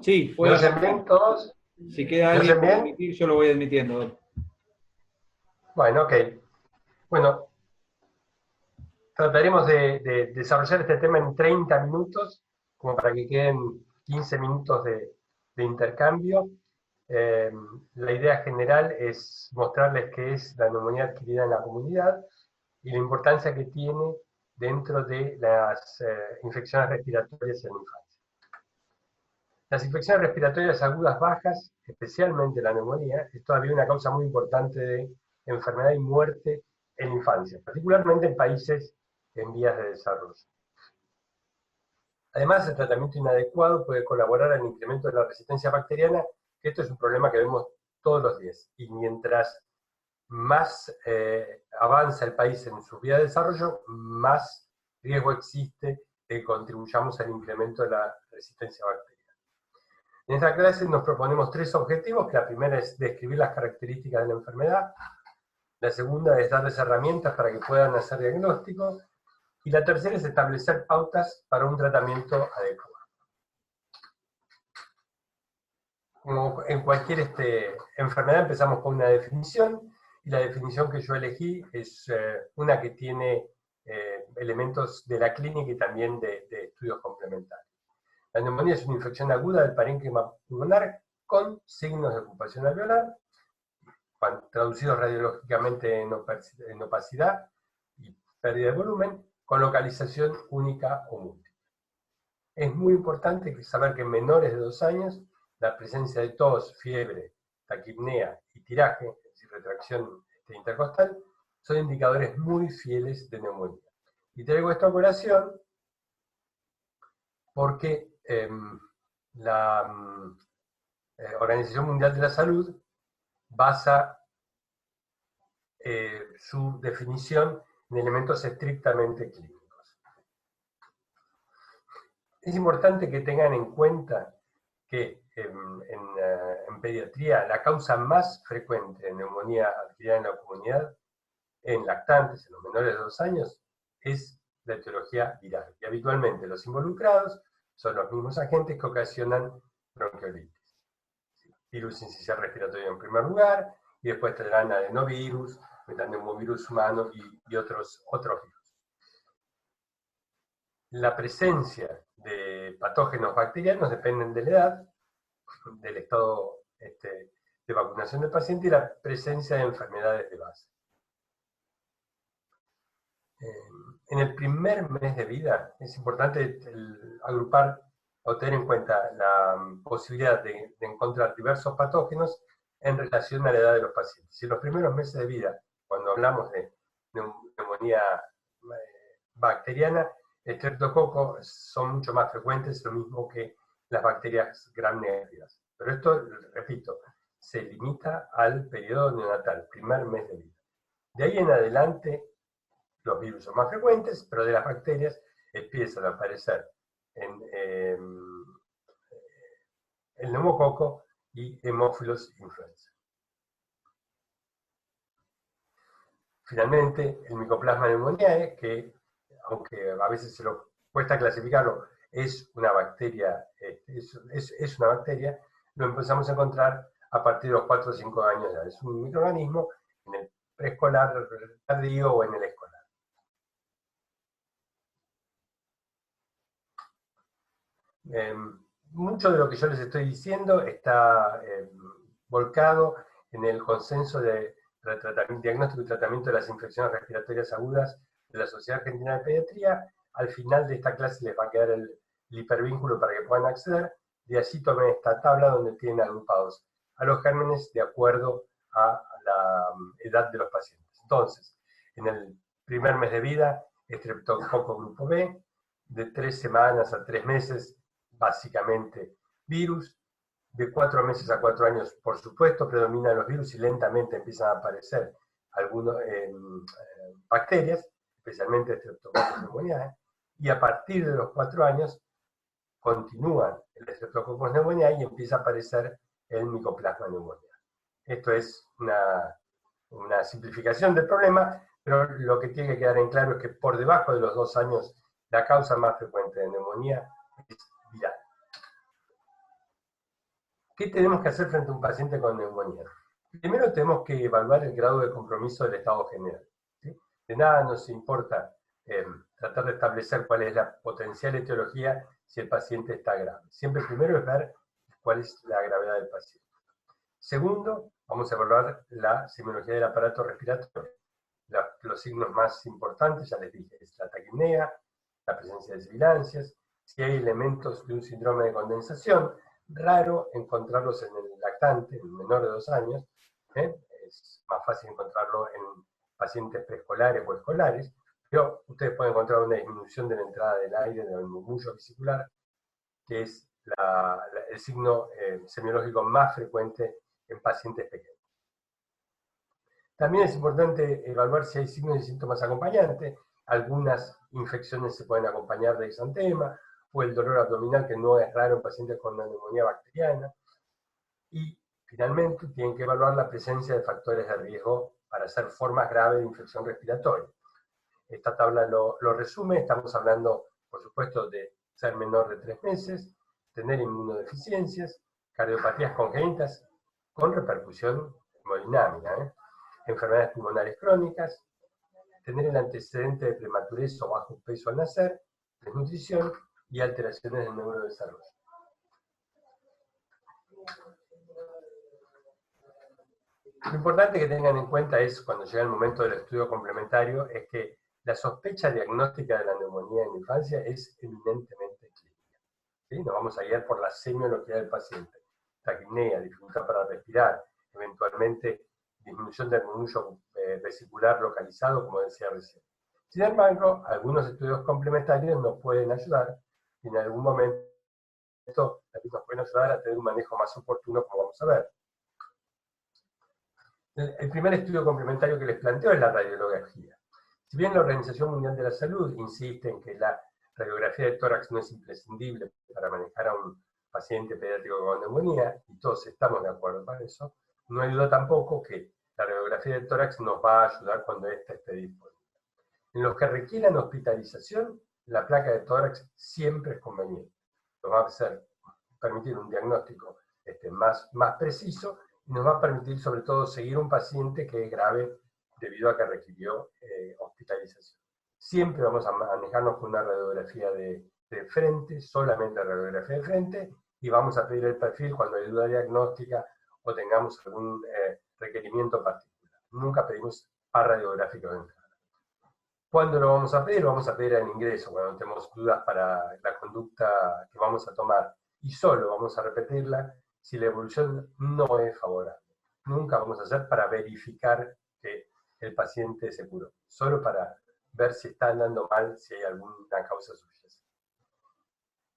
Sí, ¿Me hacen bien todos? si queda ¿Me alguien hacen por bien? admitir, yo lo voy admitiendo. Bueno, ok. Bueno, trataremos de desarrollar este tema en 30 minutos, como para que queden 15 minutos de intercambio. Eh, la idea general es mostrarles qué es la neumonía adquirida en la comunidad y la importancia que tiene dentro de las infecciones respiratorias en la infancia. Las infecciones respiratorias agudas bajas, especialmente la neumonía, es todavía una causa muy importante de enfermedad y muerte en la infancia, particularmente en países en vías de desarrollo. Además, el tratamiento inadecuado puede colaborar al incremento de la resistencia bacteriana, que esto es un problema que vemos todos los días. Y mientras más avanza el país en su vía de desarrollo, más riesgo existe de que contribuyamos al incremento de la resistencia bacteriana. En esta clase nos proponemos 3 objetivos, que la primera es describir las características de la enfermedad, la segunda es darles herramientas para que puedan hacer diagnóstico, y la tercera es establecer pautas para un tratamiento adecuado. Como en cualquier enfermedad empezamos con una definición, y la definición que yo elegí es una que tiene elementos de la clínica y también de estudios complementarios. La neumonía es una infección aguda del parénquima pulmonar con signos de ocupación alveolar, traducidos radiológicamente en opacidad y pérdida de volumen, con localización única o múltiple. Es muy importante saber que en menores de 2 años, la presencia de tos, fiebre, taquipnea y tiraje, es decir, retracción intercostal, son indicadores muy fieles de neumonía. Y traigo esta colación porque la Organización Mundial de la Salud basa su definición en elementos estrictamente clínicos. Es importante que tengan en cuenta que en pediatría la causa más frecuente de neumonía adquirida en la comunidad, en lactantes, en los menores de 2 años, es la etiología viral. Y habitualmente los involucrados son los mismos agentes que ocasionan bronquiolitis. Virus incisional respiratorio en primer lugar, y después tendrán adenovirus, metaneumovirus humano y otros virus. La presencia de patógenos bacterianos dependen de la edad, del estado de vacunación del paciente y la presencia de enfermedades de base. En el primer mes de vida es importante agrupar o tener en cuenta la posibilidad de encontrar diversos patógenos en relación a la edad de los pacientes. Si en los primeros meses de vida, cuando hablamos de neumonía bacteriana, estreptococo son mucho más frecuentes, lo mismo que las bacterias gram negativas. Pero esto, repito, se limita al periodo neonatal, primer mes de vida. De ahí en adelante, los virus son más frecuentes, pero de las bacterias empiezan a aparecer el neumococo y Haemophilus influenza. Finalmente, el Mycoplasma pneumoniae, que aunque a veces se lo cuesta clasificarlo, es una bacteria, es una bacteria, lo empezamos a encontrar a partir de los 4 o 5 años de edad. Es un microorganismo en el preescolar tardío o en el escolar. Mucho de lo que yo les estoy diciendo está volcado en el consenso de diagnóstico y tratamiento de las infecciones respiratorias agudas de la Sociedad Argentina de Pediatría. Al final de esta clase les va a quedar el hipervínculo para que puedan acceder, y así tomen esta tabla donde tienen agrupados a los gérmenes de acuerdo a la edad de los pacientes. Entonces, en el primer mes de vida, estreptococo grupo B, de 3 semanas a 3 meses, básicamente virus. De 4 meses a 4 años, por supuesto, predominan los virus y lentamente empiezan a aparecer algunas bacterias, especialmente Streptococcus pneumoniae, y a partir de los 4 años continúan el Streptococcus pneumoniae y empieza a aparecer el Mycoplasma pneumoniae. Esto es una simplificación del problema, pero lo que tiene que quedar en claro es que por debajo de los 2 años la causa más frecuente de neumonía es viral. ¿Qué tenemos que hacer frente a un paciente con neumonía? Primero tenemos que evaluar el grado de compromiso del estado general. ¿Sí? De nada nos importa tratar de establecer cuál es la potencial etiología si el paciente está grave. Siempre primero es ver cuál es la gravedad del paciente. Segundo, vamos a evaluar la semiología del aparato respiratorio. Los signos más importantes, ya les dije, es la taquipnea, la presencia de sibilancias, si hay elementos de un síndrome de condensación, raro encontrarlos en el lactante, en el menor de 2 años, es más fácil encontrarlo en pacientes preescolares o escolares, pero ustedes pueden encontrar una disminución de la entrada del aire, del murmullo vesicular, que es el signo semiológico más frecuente en pacientes pequeños. También es importante evaluar si hay signos y síntomas acompañantes. Algunas infecciones se pueden acompañar de exantema, o el dolor abdominal, que no es raro en pacientes con una neumonía bacteriana. Y finalmente tienen que evaluar la presencia de factores de riesgo para hacer formas graves de infección respiratoria. Esta tabla lo resume. Estamos hablando, por supuesto, de ser menor de 3 meses, tener inmunodeficiencias, cardiopatías congénitas con repercusión hemodinámica, enfermedades pulmonares crónicas, tener el antecedente de prematurez o bajo peso al nacer, desnutrición y alteraciones del neurodesarrollo. Lo importante que tengan en cuenta es, cuando llega el momento del estudio complementario, es que la sospecha diagnóstica de la neumonía en la infancia es eminentemente clínica. ¿Sí? Nos vamos a guiar por la semiología del paciente. Taquipnea, dificultad para respirar, eventualmente disminución del murmullo vesicular localizado, como decía recién. Sin embargo, algunos estudios complementarios nos pueden ayudar y en algún momento nos pueden ayudar a tener un manejo más oportuno, como vamos a ver. El primer estudio complementario que les planteo es la radiología. Si bien la Organización Mundial de la Salud insiste en que la radiografía de tórax no es imprescindible para manejar a un paciente pediátrico con neumonía, y todos estamos de acuerdo con eso, no ayuda tampoco que la radiografía de tórax nos va a ayudar cuando ésta esté disponible. En los que requieran hospitalización, la placa de tórax siempre es conveniente. Nos va a permitir un diagnóstico más preciso y nos va a permitir sobre todo seguir un paciente que es grave debido a que requirió hospitalización. Siempre vamos a manejarnos con una radiografía de frente, solamente radiografía de frente, y vamos a pedir el perfil cuando hay duda diagnóstica o tengamos algún requerimiento particular. Nunca pedimos par radiográfico de entrada. ¿Cuándo lo vamos a pedir? Lo vamos a pedir al ingreso, cuando tenemos dudas para la conducta que vamos a tomar. Y solo vamos a repetirla si la evolución no es favorable. Nunca vamos a hacer para verificar que el paciente se curó. Solo para ver si está andando mal, si hay alguna causa subyacente.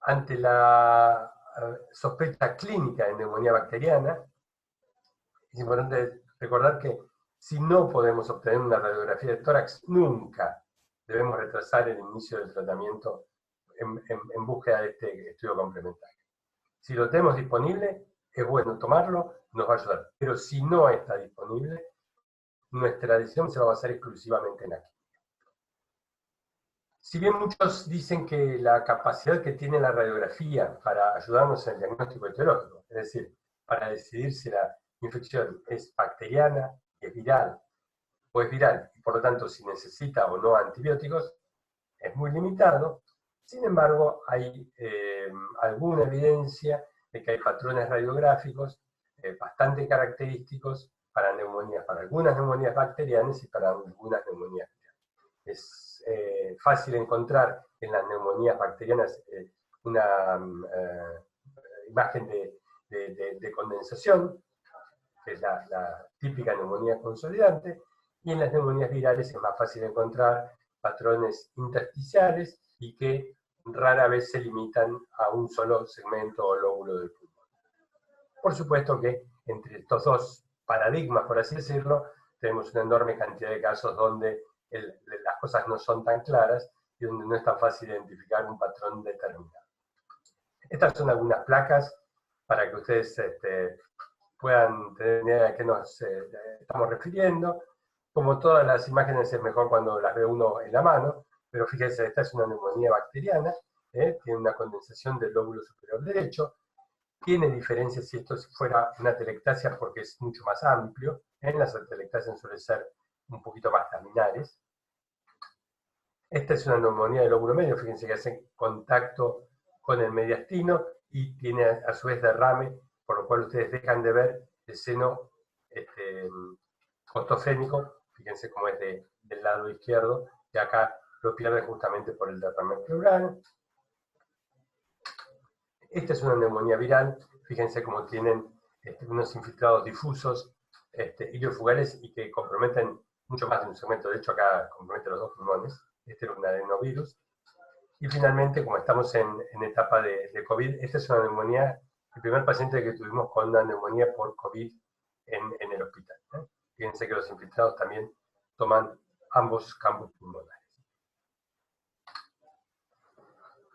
Ante la sospecha clínica de neumonía bacteriana, es importante recordar que si no podemos obtener una radiografía de tórax, nunca debemos retrasar el inicio del tratamiento en búsqueda de este estudio complementario. Si lo tenemos disponible, es bueno tomarlo, nos va a ayudar. Pero si no está disponible, nuestra decisión se va a basar exclusivamente en aquí. Si bien muchos dicen que la capacidad que tiene la radiografía para ayudarnos en el diagnóstico etiológico, es decir, para decidir si la infección es bacteriana, es viral, o es viral, y por lo tanto si necesita o no antibióticos, es muy limitado. Sin embargo, hay alguna evidencia de que hay patrones radiográficos bastante característicos para neumonías, para algunas neumonías bacterianas y para algunas neumonías virales. Es fácil encontrar en las neumonías bacterianas una imagen de condensación, que es la típica neumonía consolidante, y en las neumonías virales es más fácil encontrar patrones intersticiales y que rara vez se limitan a un solo segmento o lóbulo del pulmón. Por supuesto que entre estos dos paradigmas, por así decirlo, tenemos una enorme cantidad de casos donde las cosas no son tan claras y donde no es tan fácil identificar un patrón determinado. Estas son algunas placas para que ustedes puedan tener idea de a qué nos estamos refiriendo. Como todas las imágenes es mejor cuando las ve uno en la mano, pero fíjense, esta es una neumonía bacteriana, tiene una condensación del lóbulo superior derecho, Tiene diferencia si esto fuera una atelectasia porque es mucho más amplio. Las atelectasias suelen ser un poquito más terminales. Esta es una neumonía del lóbulo medio, fíjense que hace contacto con el mediastino y tiene a su vez derrame, por lo cual ustedes dejan de ver el seno costofrénico, fíjense cómo es del lado izquierdo, y acá lo pierden justamente por el derrame pleural. Esta es una neumonía viral, fíjense cómo tienen unos infiltrados difusos, iliofugales, y que comprometen mucho más de un segmento. De hecho, acá compromete los dos pulmones. Este era un adenovirus. Y finalmente, como estamos en etapa de COVID, esta es una neumonía, el primer paciente que tuvimos con una neumonía por COVID en el hospital. Fíjense que los infiltrados también toman ambos campos pulmonares.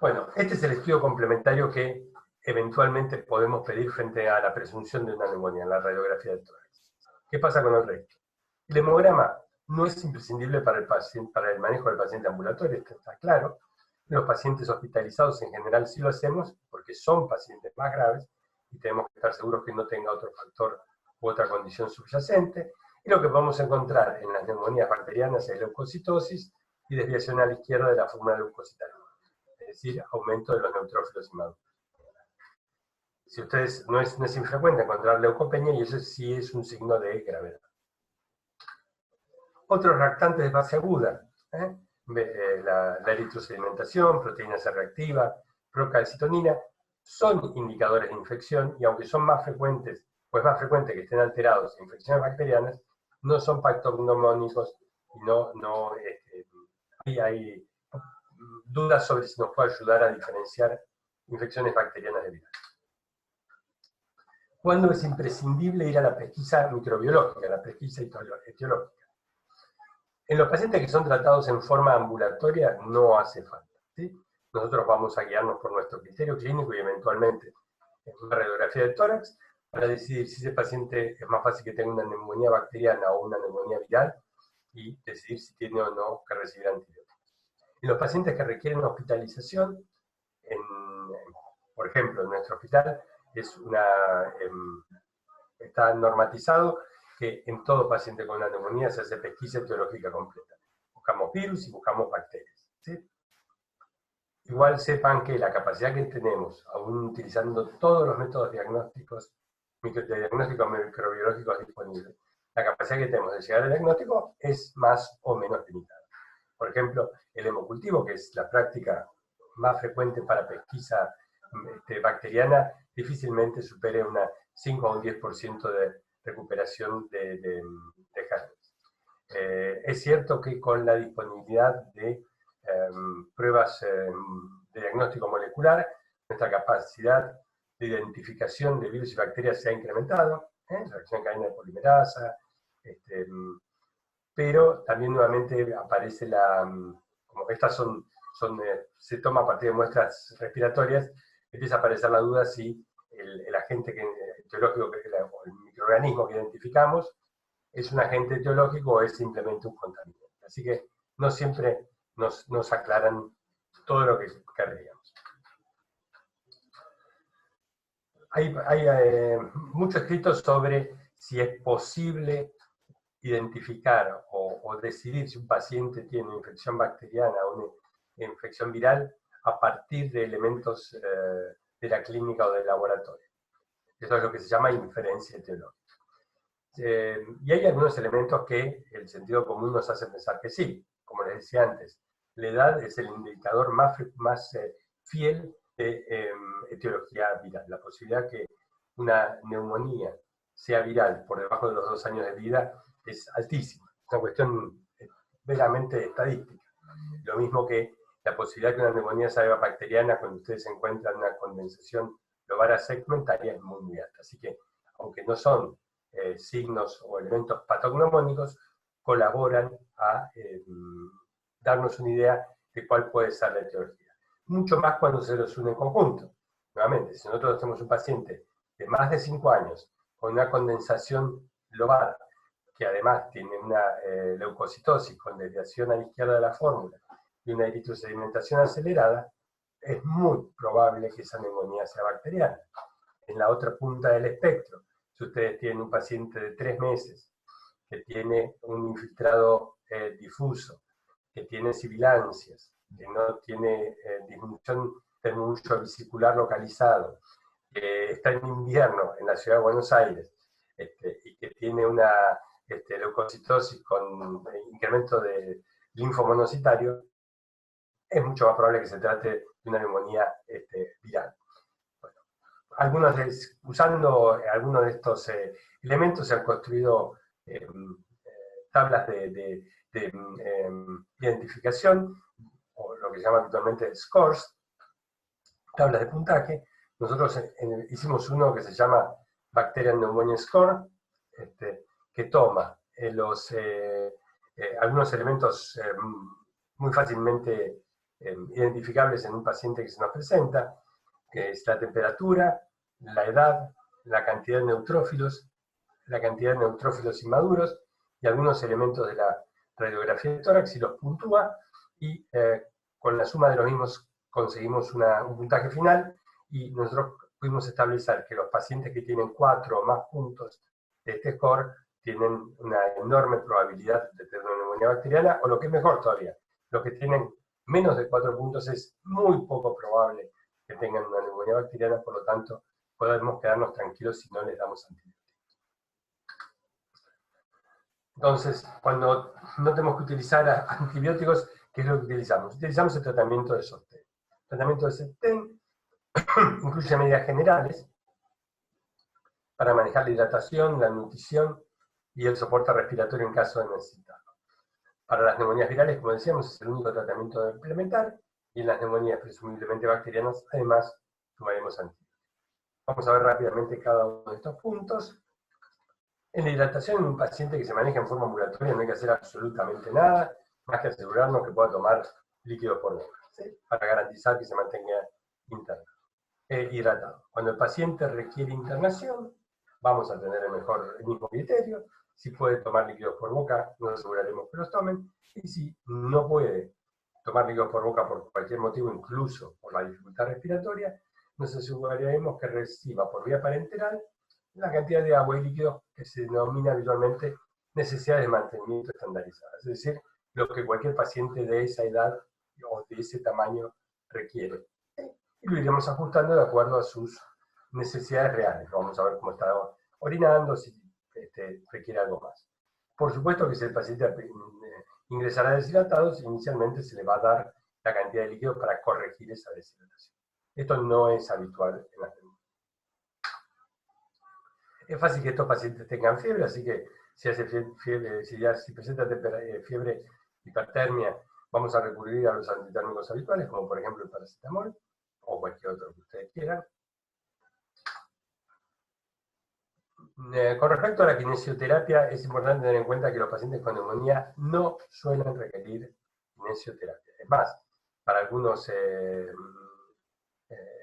Bueno, este es el estudio complementario que eventualmente podemos pedir frente a la presunción de una neumonía en la radiografía del tórax. ¿Qué pasa con el resto? El hemograma no es imprescindible para el manejo del paciente ambulatorio, esto está claro. Los pacientes hospitalizados en general sí lo hacemos porque son pacientes más graves y tenemos que estar seguros que no tenga otro factor u otra condición subyacente. Y lo que vamos a encontrar en las neumonías bacterianas es leucocitosis y desviación a la izquierda de la fórmula leucocitaria, es decir, aumento de los neutrófilos inmaduros. Si ustedes, no es infrecuente encontrar leucopenia y eso sí es un signo de gravedad. Otros reactantes de fase aguda, la eritrosedimentación, proteína C reactiva, procalcitonina, son indicadores de infección y aunque son más frecuentes, pues más frecuente que estén alterados en infecciones bacterianas, no son patognomónicos y hay dudas sobre si nos puede ayudar a diferenciar infecciones bacterianas de virales. ¿Cuándo es imprescindible ir a la pesquisa microbiológica, la pesquisa etiológica? En los pacientes que son tratados en forma ambulatoria no hace falta, ¿sí? Nosotros vamos a guiarnos por nuestro criterio clínico y eventualmente en una radiografía de tórax para decidir si ese paciente es más fácil que tenga una neumonía bacteriana o una neumonía viral y decidir si tiene o no que recibir antibióticos. En los pacientes que requieren hospitalización, por ejemplo, en nuestro hospital está normatizado que en todo paciente con una neumonía se hace pesquisa etiológica completa. Buscamos virus y buscamos bacterias, ¿sí? Igual sepan que la capacidad que tenemos, aún utilizando todos los métodos diagnósticos, microbiológicos disponibles, la capacidad que tenemos de llegar al diagnóstico es más o menos limitada. Por ejemplo, el hemocultivo, que es la práctica más frecuente para pesquisa bacteriana, difícilmente supere una 5 o un 10% de recuperación de germes. Es cierto que con la disponibilidad de pruebas de diagnóstico molecular, nuestra capacidad de identificación de virus y bacterias se ha incrementado, reacción en cadena de polimerasa, pero también nuevamente aparece como estas se toma a partir de muestras respiratorias, empieza a aparecer la duda si el agente etiológico, o el microorganismo que identificamos, es un agente etiológico o es simplemente un contaminante. Así que no siempre nos aclaran todo lo que querríamos. Hay mucho escrito sobre si es posible identificar o decidir si un paciente tiene una infección bacteriana o una infección viral a partir de elementos de la clínica o del laboratorio. Eso es lo que se llama inferencia etiológica. Y hay algunos elementos que el sentido común nos hace pensar que sí. Como les decía antes, la edad es el indicador más fiel de etiología viral. La posibilidad que una neumonía sea viral por debajo de los 2 años de vida es altísima. Es una cuestión meramente estadística. Lo mismo que la posibilidad que una neumonía sea bacteriana cuando ustedes encuentran una condensación lobar segmentaria es muy, muy alta. Así que, aunque no son signos o elementos patognomónicos, colaboran a darnos una idea de cuál puede ser la etiología. Mucho más cuando se los une en conjunto. Nuevamente, si nosotros tenemos un paciente de más de 5 años con una condensación lobar, que además tiene una leucocitosis con desviación a la izquierda de la fórmula y una eritrosedimentación acelerada, es muy probable que esa neumonía sea bacteriana. en la otra punta del espectro, si ustedes tienen un paciente de 3 meses que tiene un infiltrado difuso, que tiene sibilancias, que no tiene disminución del músculo vesicular localizado, que está en invierno en la ciudad de Buenos Aires, y que tiene una leucocitosis con incremento de linfomonocitario, es mucho más probable que se trate de una neumonía viral. Bueno, usando algunos de estos elementos se han construido tablas de identificación, o lo que se llama habitualmente scores, tablas de puntaje. Nosotros hicimos uno que se llama Bacterial Pneumonia Score, que toma algunos elementos muy fácilmente identificables en un paciente que se nos presenta, que es la temperatura, la edad, la cantidad de neutrófilos inmaduros y algunos elementos de la radiografía de tórax, y los puntúa, y con la suma de los mismos conseguimos un puntaje final, y nosotros pudimos establecer que los pacientes que tienen 4 o más puntos de este score tienen una enorme probabilidad de tener una neumonía bacteriana, o lo que es mejor todavía, los que tienen menos de 4 puntos es muy poco probable que tengan una neumonía bacteriana, por lo tanto podemos quedarnos tranquilos si no les damos antibióticos. Entonces, cuando no tenemos que utilizar antibióticos, ¿qué es lo que utilizamos? Utilizamos el tratamiento de sostén. El tratamiento de sostén incluye medidas generales para manejar la hidratación, la nutrición y el soporte respiratorio en caso de necesitarlo. Para las neumonías virales, como decíamos, es el único tratamiento a implementar, y en las neumonías presumiblemente bacterianas, además, sumaremos antibióticos. Vamos a ver rápidamente cada uno de estos puntos. En la hidratación, en un paciente que se maneja en forma ambulatoria no hay que hacer absolutamente nada, más que asegurarnos que pueda tomar líquidos por boca, ¿sí? Para garantizar que se mantenga hidratado. Cuando el paciente requiere internación, vamos a tener el mismo criterio. Si puede tomar líquidos por boca, nos aseguraremos que los tomen, y si no puede tomar líquidos por boca por cualquier motivo, incluso por la dificultad respiratoria, nos aseguraremos que reciba por vía parenteral la cantidad de agua y líquidos que se denomina habitualmente necesidades de mantenimiento estandarizadas, es decir, lo que cualquier paciente de esa edad o de ese tamaño requiere. Y lo iremos ajustando de acuerdo a sus necesidades reales. Vamos a ver cómo está orinando, si requiere algo más. Por supuesto que si el paciente ingresará deshidratado, inicialmente se le va a dar la cantidad de líquidos para corregir esa deshidratación. Esto no es habitual en las neumonías. Es fácil que estos pacientes tengan fiebre, así que si presenta fiebre, hipertermia, vamos a recurrir a los antitérmicos habituales, como por ejemplo el paracetamol, o cualquier otro que ustedes quieran. Con respecto a la kinesioterapia, es importante tener en cuenta que los pacientes con neumonía no suelen requerir kinesioterapia. Es más, para algunos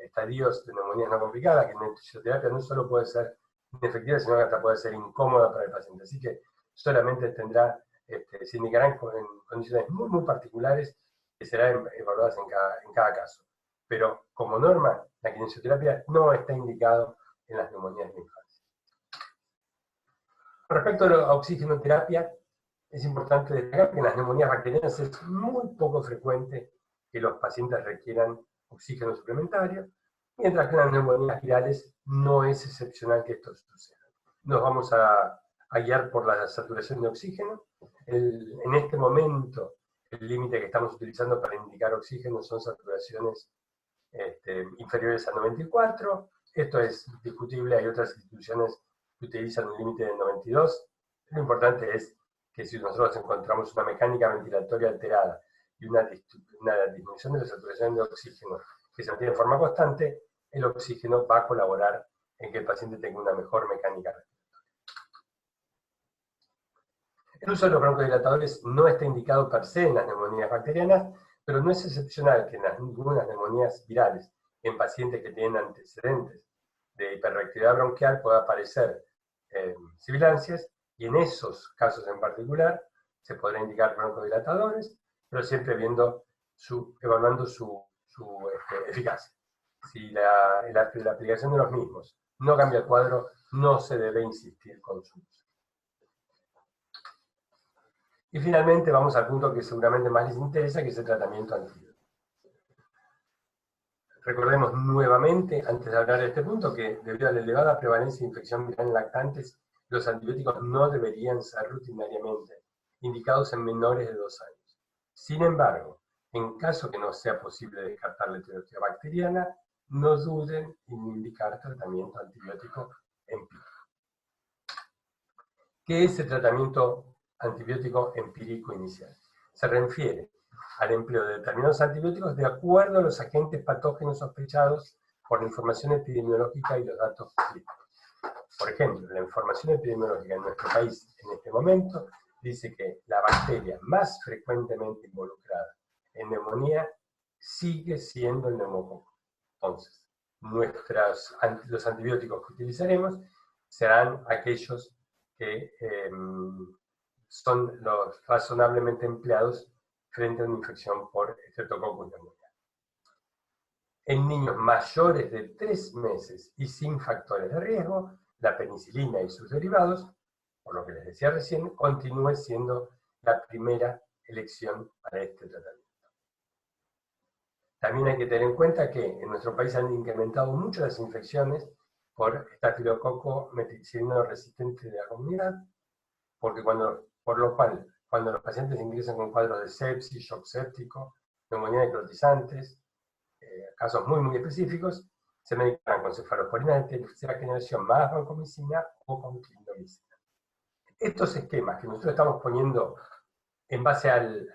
estadios de neumonía no complicada, la kinesioterapia no solo puede ser inefectiva, sino que hasta puede ser incómoda para el paciente. Así que solamente se indicarán en condiciones muy, muy particulares, que serán evaluadas en cada caso. Pero como norma, la kinesioterapia no está indicado en las neumonías de infancia. Con respecto a la oxigenoterapia, es importante destacar que en las neumonías bacterianas es muy poco frecuente que los pacientes requieran oxígeno suplementario, mientras que en las neumonías virales no es excepcional que esto suceda. Nos vamos a guiar por la saturación de oxígeno. En este momento, el límite que estamos utilizando para indicar oxígeno son saturaciones inferiores a 94. Esto es discutible, hay otras instituciones que utilizan un límite de 92. Lo importante es que si nosotros encontramos una mecánica ventilatoria alterada y una disminución de la saturación de oxígeno que se mantiene de forma constante, el oxígeno va a colaborar en que el paciente tenga una mejor mecánica respiratoria. El uso de los broncodilatadores no está indicado per se en las neumonías bacterianas, pero no es excepcional que en algunas neumonías virales, en pacientes que tienen antecedentes de hiperreactividad bronquial, pueda aparecer sibilancias, y en esos casos en particular se podrá indicar broncodilatadores, pero siempre evaluando su eficacia. Si la aplicación de los mismos no cambia el cuadro, no se debe insistir con su uso. Y finalmente vamos al punto que seguramente más les interesa, que es el tratamiento antibiótico. Recordemos nuevamente, antes de hablar de este punto, que debido a la elevada prevalencia de infección viral en lactantes, los antibióticos no deberían ser rutinariamente indicados en menores de 2 años. Sin embargo, en caso que no sea posible descartar la etiología bacteriana, no duden en indicar tratamiento antibiótico empírico. ¿Qué es el tratamiento antibiótico empírico inicial? Se refiere al empleo de determinados antibióticos de acuerdo a los agentes patógenos sospechados por la información epidemiológica y los datos clínicos. Por ejemplo, la información epidemiológica en nuestro país en este momento dice que la bacteria más frecuentemente involucrada en neumonía sigue siendo el neumococo. Entonces, los antibióticos que utilizaremos serán aquellos que son los razonablemente empleados frente a una infección por Streptococcus pneumoniae. En niños mayores de 3 meses y sin factores de riesgo, la penicilina y sus derivados, por lo que les decía recién, continúe siendo la primera elección para este tratamiento. También hay que tener en cuenta que en nuestro país han incrementado mucho las infecciones por estafilococo meticilino resistente de la comunidad, porque por lo cual, cuando los pacientes ingresan con cuadros de sepsis, shock séptico, neumonía necrotizantes, casos muy específicos, se medican con cefalosporina de tercera generación más vancomicina o con clindamicina. Estos esquemas que nosotros estamos poniendo en base al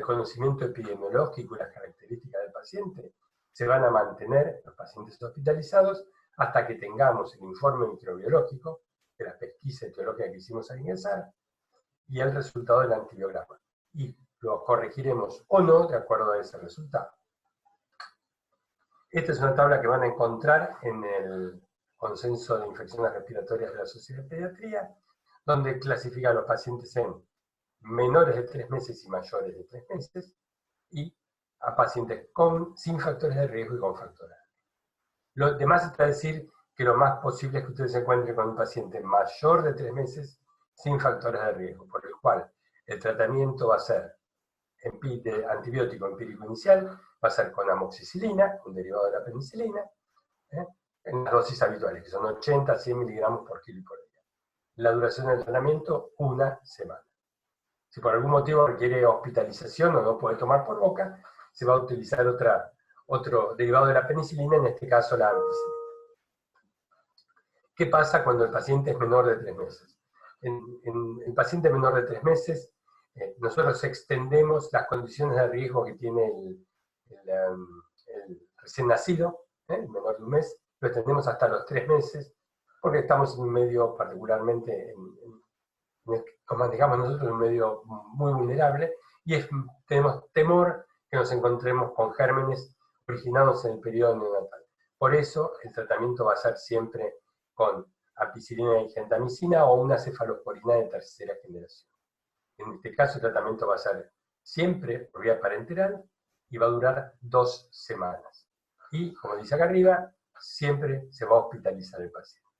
conocimiento epidemiológico y las características del paciente, se van a mantener los pacientes hospitalizados hasta que tengamos el informe microbiológico de la pesquisa etiológica que hicimos al ingresar y el resultado del antibiograma. Y lo corregiremos o no de acuerdo a ese resultado. Esta es una tabla que van a encontrar en el Consenso de Infecciones Respiratorias de la Sociedad de Pediatría, donde clasifica a los pacientes en menores de 3 meses y mayores de 3 meses, y a pacientes sin factores de riesgo y con factores de riesgo. Lo demás está decir que lo más posible es que ustedes se encuentren con un paciente mayor de 3 meses sin factores de riesgo, por el cual el tratamiento va a ser de antibiótico empírico inicial, va a ser con amoxicilina, un derivado de la penicilina, en las dosis habituales, que son 80 a 100 miligramos por kilo y por día. La duración del tratamiento, 1 semana. Si por algún motivo requiere hospitalización o no puede tomar por boca, se va a utilizar otro derivado de la penicilina, en este caso la ampicilina. ¿Qué pasa cuando el paciente es menor de 3 meses? En el paciente menor de 3 meses, nosotros extendemos las condiciones de riesgo que tiene el recién nacido, el menor de 1 mes, lo extendemos hasta los 3 meses, porque estamos en un medio particularmente, como manejamos nosotros, en un medio muy vulnerable, y tenemos temor que nos encontremos con gérmenes originados en el periodo neonatal. Por eso el tratamiento va a ser siempre con ampicilina y gentamicina o una cefalosporina de tercera generación. En este caso el tratamiento va a ser siempre por vía parenteral y va a durar 2 semanas. Y, como dice acá arriba, siempre se va a hospitalizar el paciente.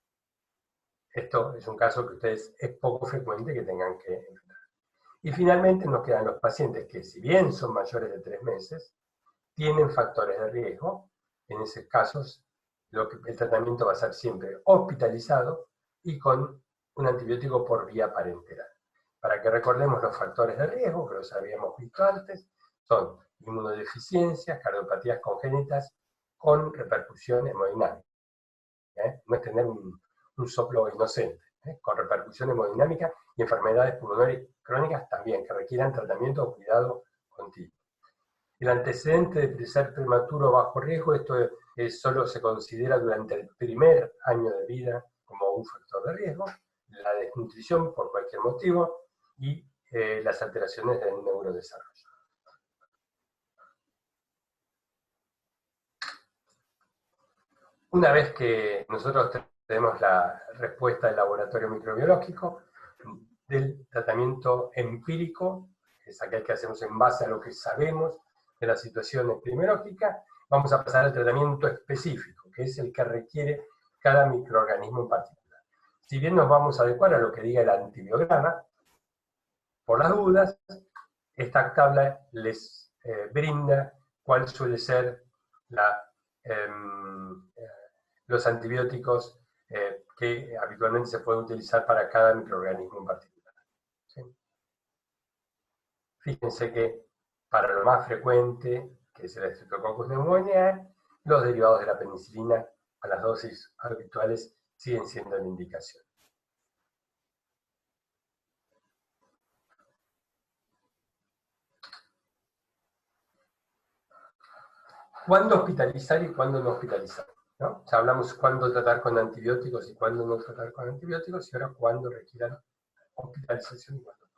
Esto es un caso que ustedes es poco frecuente que tengan que enfrentar. Y finalmente nos quedan los pacientes que, si bien son mayores de 3 meses, tienen factores de riesgo. En esos casos, el tratamiento va a ser siempre hospitalizado y con un antibiótico por vía parenteral. Para que recordemos los factores de riesgo, que los habíamos visto antes, son inmunodeficiencias, cardiopatías congénitas con repercusión hemodinámica. No es tener un soplo inocente, con repercusión hemodinámica, y enfermedades pulmonares crónicas también, que requieran tratamiento o cuidado continuo. El antecedente de ser prematuro bajo riesgo, esto solo se considera durante el primer año de vida como un factor de riesgo, la desnutrición por cualquier motivo y las alteraciones del neurodesarrollo. Una vez que nosotros tenemos la respuesta del laboratorio microbiológico, del tratamiento empírico, que es aquel que hacemos en base a lo que sabemos de la situación epidemiológica, vamos a pasar al tratamiento específico, que es el que requiere cada microorganismo en particular. Si bien nos vamos a adecuar a lo que diga el antibiograma, por las dudas, esta tabla les brinda cuál suele ser los antibióticos que habitualmente se pueden utilizar para cada microorganismo en particular. ¿Sí? Fíjense que para lo más frecuente, que es el Streptococcus pneumoniae, los derivados de la penicilina a las dosis habituales siguen siendo la indicación. ¿Cuándo hospitalizar y cuándo no hospitalizar? ¿No? Ya hablamos cuándo tratar con antibióticos y cuándo no tratar con antibióticos, y ahora cuándo requieran hospitalización y cuándo no.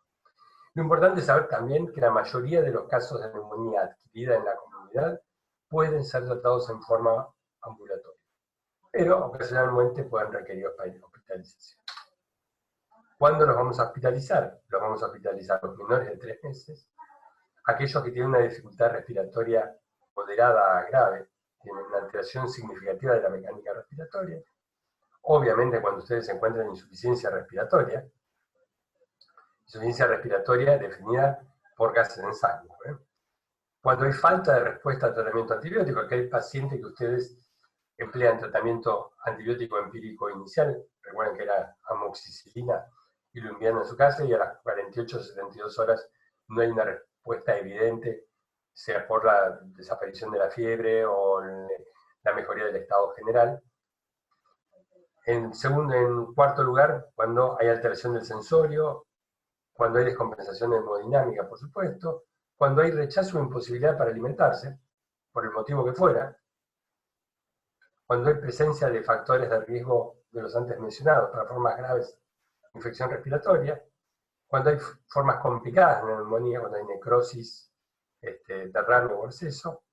Lo importante es saber también que la mayoría de los casos de neumonía adquirida en la comunidad pueden ser tratados en forma ambulatoria, pero ocasionalmente pueden requerir hospitalización. ¿Cuándo los vamos a hospitalizar? Los vamos a hospitalizar los menores de 3 meses, aquellos que tienen una dificultad respiratoria moderada a grave, tienen una alteración significativa de la mecánica respiratoria, obviamente cuando ustedes se encuentran en insuficiencia respiratoria definida por gases en sangre. Cuando hay falta de respuesta al tratamiento antibiótico, que hay pacientes que ustedes emplean tratamiento antibiótico empírico inicial, recuerden que era amoxicilina, y lo envían a su casa y a las 48 o 72 horas no hay una respuesta evidente, sea por la desaparición de la fiebre o la mejoría del estado general. En cuarto lugar, cuando hay alteración del sensorio, cuando hay descompensación hemodinámica, por supuesto, cuando hay rechazo o imposibilidad para alimentarse, por el motivo que fuera, cuando hay presencia de factores de riesgo de los antes mencionados para formas graves de infección respiratoria, cuando hay formas complicadas de neumonía, cuando hay necrosis, derrame o absceso,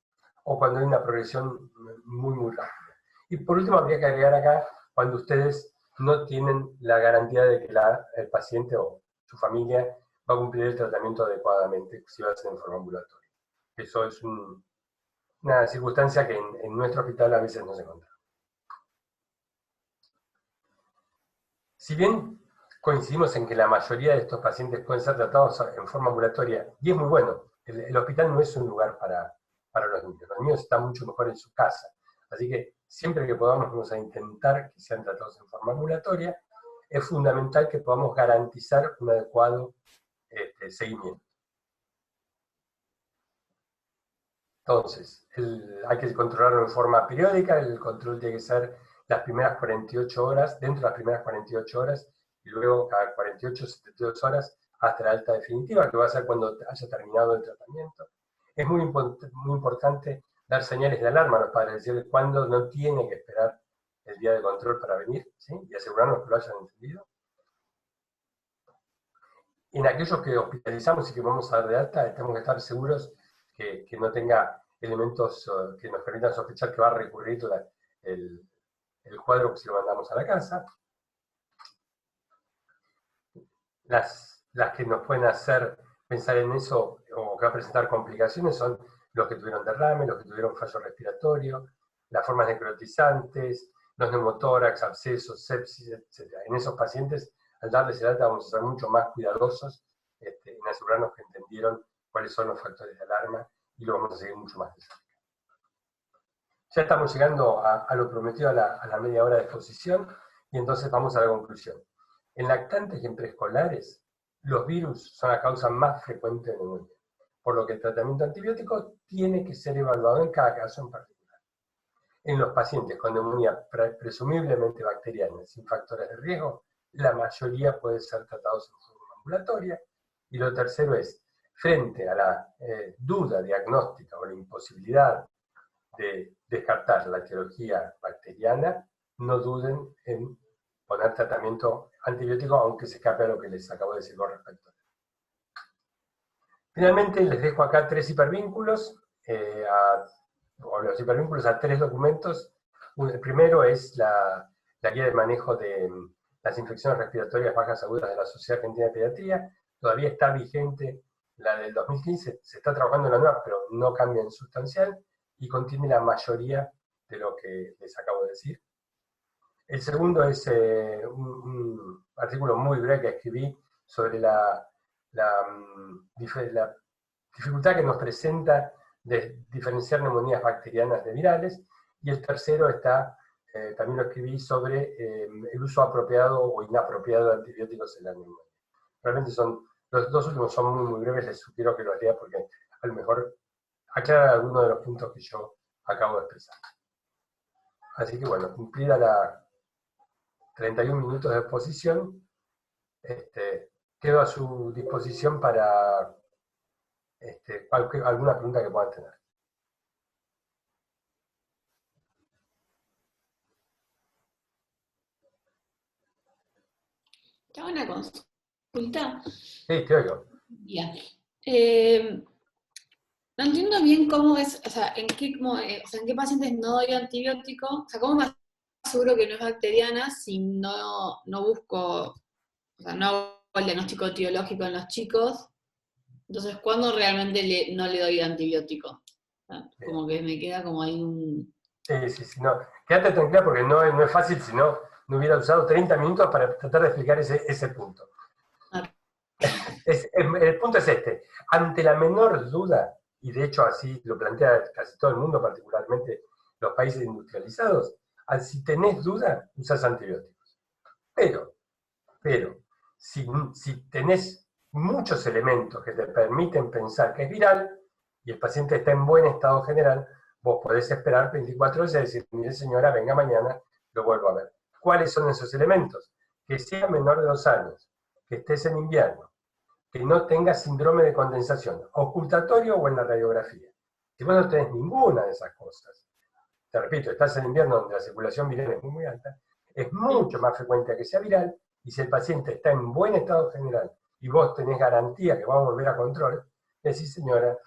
o cuando hay una progresión muy rápida. Y por último, habría que agregar acá cuando ustedes no tienen la garantía de que el paciente o su familia va a cumplir el tratamiento adecuadamente si va a ser en forma ambulatoria. Eso es una circunstancia que en nuestro hospital a veces no se encuentra. Si bien coincidimos en que la mayoría de estos pacientes pueden ser tratados en forma ambulatoria, y es muy bueno, el hospital no es un lugar para los niños están mucho mejor en su casa, así que siempre que podamos vamos a intentar que sean tratados en forma ambulatoria. Es fundamental que podamos garantizar un adecuado seguimiento. Entonces, hay que controlarlo en forma periódica, el control tiene que ser las primeras 48 horas, dentro de las primeras 48 horas, y luego cada 48 o 72 horas hasta la alta definitiva, que va a ser cuando haya terminado el tratamiento. Es muy importante dar señales de alarma a los padres, decirles cuándo no tiene que esperar el día de control para venir, ¿sí? Y asegurarnos que lo hayan entendido. En aquellos que hospitalizamos y que vamos a dar de alta, tenemos que estar seguros que no tenga elementos que nos permitan sospechar que va a recurrir el cuadro si lo mandamos a la casa. Las que nos pueden hacer pensar en eso o que va a presentar complicaciones son los que tuvieron derrame, los que tuvieron fallo respiratorio, las formas necrotizantes, los neumotórax, abscesos, sepsis, etc. En esos pacientes, al darles el alta, vamos a ser mucho más cuidadosos en asegurarnos que entendieron cuáles son los factores de alarma y lo vamos a seguir mucho más de cerca. Ya estamos llegando a lo prometido a la media hora de exposición y entonces vamos a la conclusión. En lactantes y en preescolares, los virus son la causa más frecuente de neumonía, por lo que el tratamiento antibiótico tiene que ser evaluado en cada caso en particular. En los pacientes con neumonía presumiblemente bacteriana sin factores de riesgo, la mayoría puede ser tratados en forma ambulatoria. Y lo tercero es, frente a la duda diagnóstica o la imposibilidad de descartar la etiología bacteriana, no duden en poner tratamiento antibiótico, aunque se escape a lo que les acabo de decir con respecto. Finalmente, les dejo acá 3 hipervínculos, los hipervínculos a 3 documentos. El primero es la guía de manejo de las infecciones respiratorias bajas agudas de la Sociedad Argentina de Pediatría. Todavía está vigente la del 2015, se está trabajando en la nueva, pero no cambia en sustancial. y contiene la mayoría de lo que les acabo de decir. El segundo es un artículo muy breve que escribí sobre la dificultad que nos presenta de diferenciar neumonías bacterianas de virales, y el tercero también lo escribí sobre el uso apropiado o inapropiado de antibióticos en la neumonía. Realmente los dos últimos son muy, muy breves, les sugiero que los lea porque a lo mejor aclaran algunos de los puntos que yo acabo de expresar. Así que bueno, cumplida la 31 minutos de exposición, quedo a su disposición para alguna pregunta que puedan tener. Tengo una consulta. Sí, te oigo. Ya. No entiendo bien cómo es, o sea, en qué pacientes no doy antibiótico, o sea, cómo me aseguro que no es bacteriana si no busco, o sea, no hago el diagnóstico etiológico en los chicos. Entonces, ¿cuándo realmente no le doy antibiótico? O sea, como que me queda como ahí un... Sí, no. Quédate tranquila porque no es fácil, si no hubiera usado 30 minutos para tratar de explicar ese punto. El punto es este. Ante la menor duda, y de hecho así lo plantea casi todo el mundo, particularmente los países industrializados, si tenés duda, usás antibióticos. Pero si tenés muchos elementos que te permiten pensar que es viral, y el paciente está en buen estado general, vos podés esperar 24 horas y decir, mire señora, venga mañana, lo vuelvo a ver. ¿Cuáles son esos elementos? Que sea menor de 2 años, que estés en invierno, que no tengas síndrome de condensación, ocultatorio o en la radiografía. Si vos no tenés ninguna de esas cosas, te repito, estás en invierno donde la circulación viral es muy, muy alta, es mucho más frecuente que sea viral, y si el paciente está en buen estado general y vos tenés garantía que va a volver a control, decís, señora,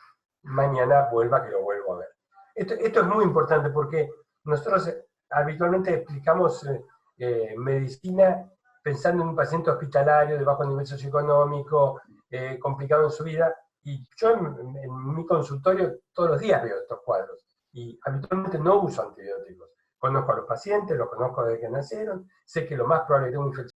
mañana vuelva que lo vuelvo a ver. Esto es muy importante porque nosotros habitualmente explicamos medicina pensando en un paciente hospitalario de bajo nivel socioeconómico, complicado en su vida, y yo en mi consultorio todos los días veo estos cuadros, y habitualmente no uso antibióticos. Conozco a los pacientes, los conozco desde que nacieron, sé que lo más probable es que tenga una infección